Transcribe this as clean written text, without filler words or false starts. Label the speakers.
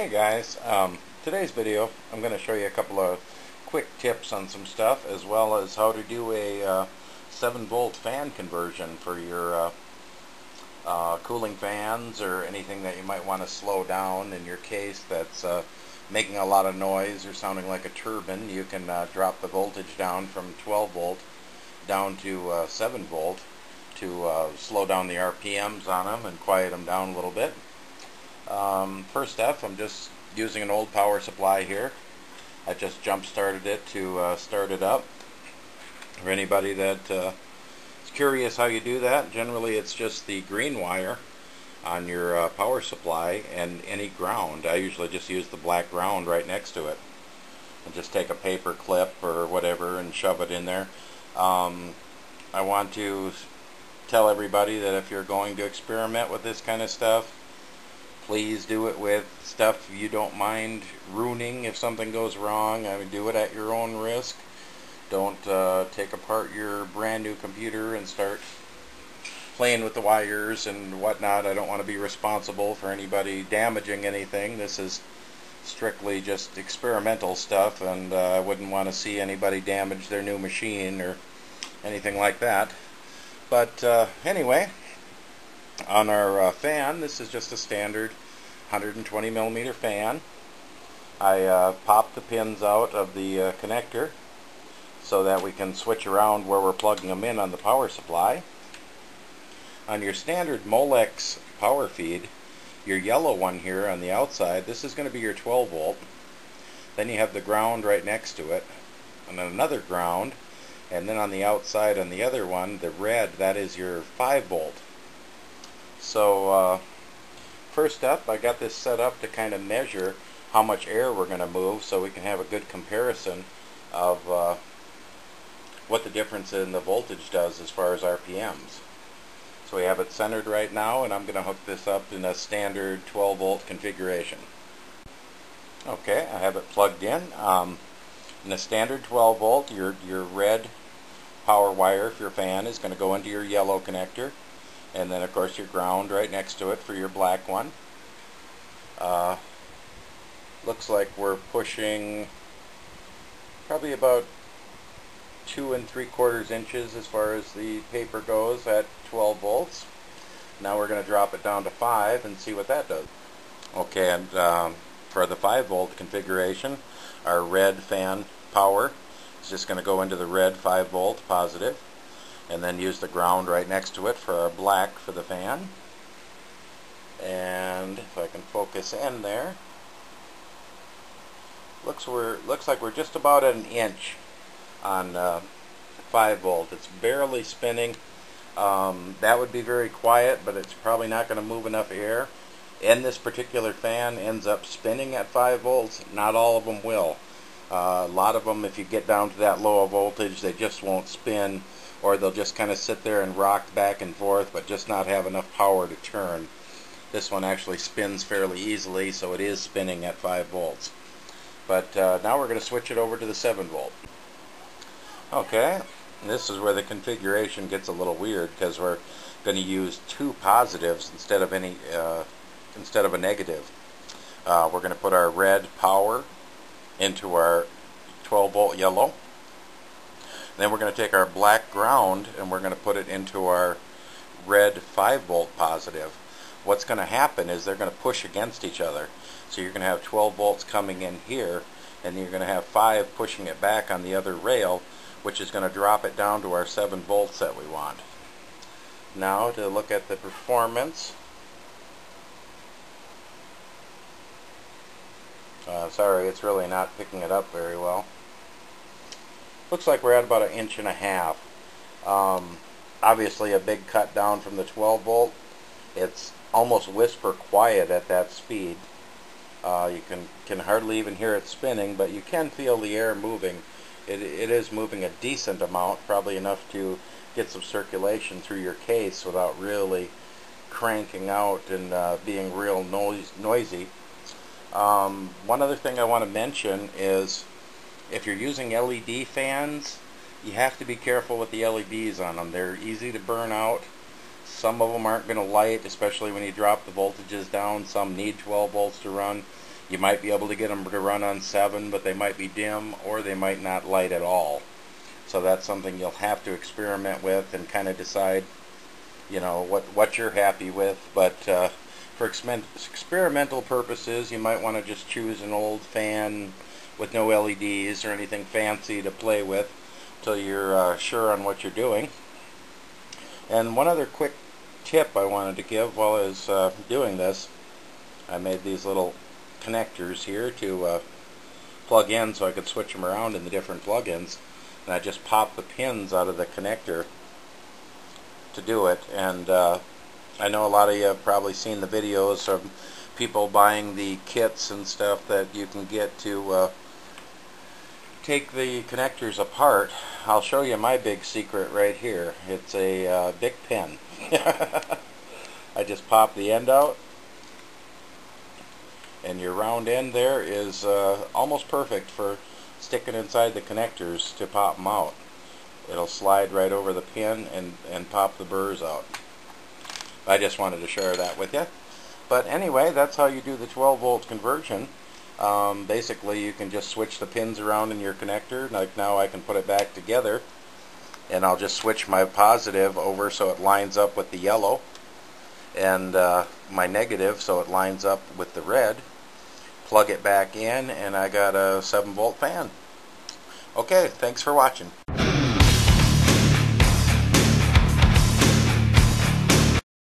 Speaker 1: Hey guys, today's video I'm going to show you a couple of quick tips on some stuff, as well as how to do a 7-volt fan conversion for your cooling fans or anything that you might want to slow down in your case that's making a lot of noise or sounding like a turbine. You can drop the voltage down from 12 volt down to 7 volt to slow down the RPMs on them and quiet them down a little bit. First off, I'm just using an old power supply here. I just jump started it to start it up. For anybody that is curious how you do that, generally it's just the green wire on your power supply and any ground. I usually just use the black ground right next to it. And just take a paper clip or whatever and shove it in there. I want to tell everybody that if you're going to experiment with this kind of stuff, please do it with stuff you don't mind ruining if something goes wrong. I mean, do it at your own risk. Don't take apart your brand new computer and start playing with the wires and whatnot. I don't want to be responsible for anybody damaging anything. This is strictly just experimental stuff, and I wouldn't want to see anybody damage their new machine or anything like that. But anyway, on our fan, this is just a standard 120 millimeter fan. I pop the pins out of the connector so that we can switch around where we're plugging them in on the power supply. On your standard Molex power feed, your yellow one here on the outside, this is going to be your 12 volt. Then you have the ground right next to it, and then another ground, and then on the outside on the other one, the red, that is your 5 volt. So first up, I got this set up to kind of measure how much air we're going to move so we can have a good comparison of what the difference in the voltage does as far as RPMs. So we have it centered right now, and I'm going to hook this up in a standard 12 volt configuration. Okay, I have it plugged in. In a standard 12 volt, your red power wire for your fan is going to go into your yellow connector, and then of course your ground right next to it for your black one. Looks like we're pushing probably about 2 3/4 inches as far as the paper goes at 12 volts. Now we're going to drop it down to 5 and see what that does. Okay, and for the 5 volt configuration, our red fan power is just going to go into the red 5 volt positive, and then use the ground right next to it for our black for the fan. And if I can focus in there, looks like we're just about at 1 inch on 5 volt. It's barely spinning. That would be very quiet, but it's probably not going to move enough air. And this particular fan ends up spinning at 5 volts. Not all of them will. A lot of them, if you get down to that low a voltage, they just won't spin, or they'll just kind of sit there and rock back and forth, but just not have enough power to turn. This one actually spins fairly easily, so it is spinning at 5 volts. But now we're going to switch it over to the 7 volt. Okay, this is where the configuration gets a little weird, because we're going to use 2 positives instead of a negative. We're going to put our red power into our 12 volt yellow. Then we're going to take our black ground and we're going to put it into our red 5 volt positive. What's going to happen is they're going to push against each other. So you're going to have 12 volts coming in here, and you're going to have 5 pushing it back on the other rail, which is going to drop it down to our 7 volts that we want. Now to look at the performance. Sorry, it's really not picking it up very well. Looks like we're at about 1.5 inches. Obviously a big cut down from the 12 volt. It's almost whisper quiet at that speed. You can hardly even hear it spinning, but you can feel the air moving. It is moving a decent amount, probably enough to get some circulation through your case without really cranking out and being real noisy. One other thing I want to mention is, if you're using LED fans, you have to be careful with the LEDs on them. They're easy to burn out. Some of them aren't going to light, especially when you drop the voltages down. Some need 12 volts to run. You might be able to get them to run on 7, but they might be dim or they might not light at all. So that's something you'll have to experiment with and kind of decide, you know, what you're happy with. But for experimental purposes, you might want to just choose an old fan with no LEDs or anything fancy to play with till you're sure on what you're doing. And one other quick tip I wanted to give while I was doing this, I made these little connectors here to plug in so I could switch them around in the different plug-ins, and I just popped the pins out of the connector to do it. And I know a lot of you have probably seen the videos of people buying the kits and stuff that you can get to take the connectors apart. I'll show you my big secret right here. It's a Bic pen. I just pop the end out, and your round end there is almost perfect for sticking inside the connectors to pop them out. It'll slide right over the pin and pop the burrs out. I just wanted to share that with you. But anyway, that's how you do the 12-volt conversion. Basically, you can just switch the pins around in your connector. Like now I can put it back together, and I'll just switch my positive over so it lines up with the yellow, and my negative so it lines up with the red. Plug it back in, and I got a 7-volt fan. Okay, thanks for watching.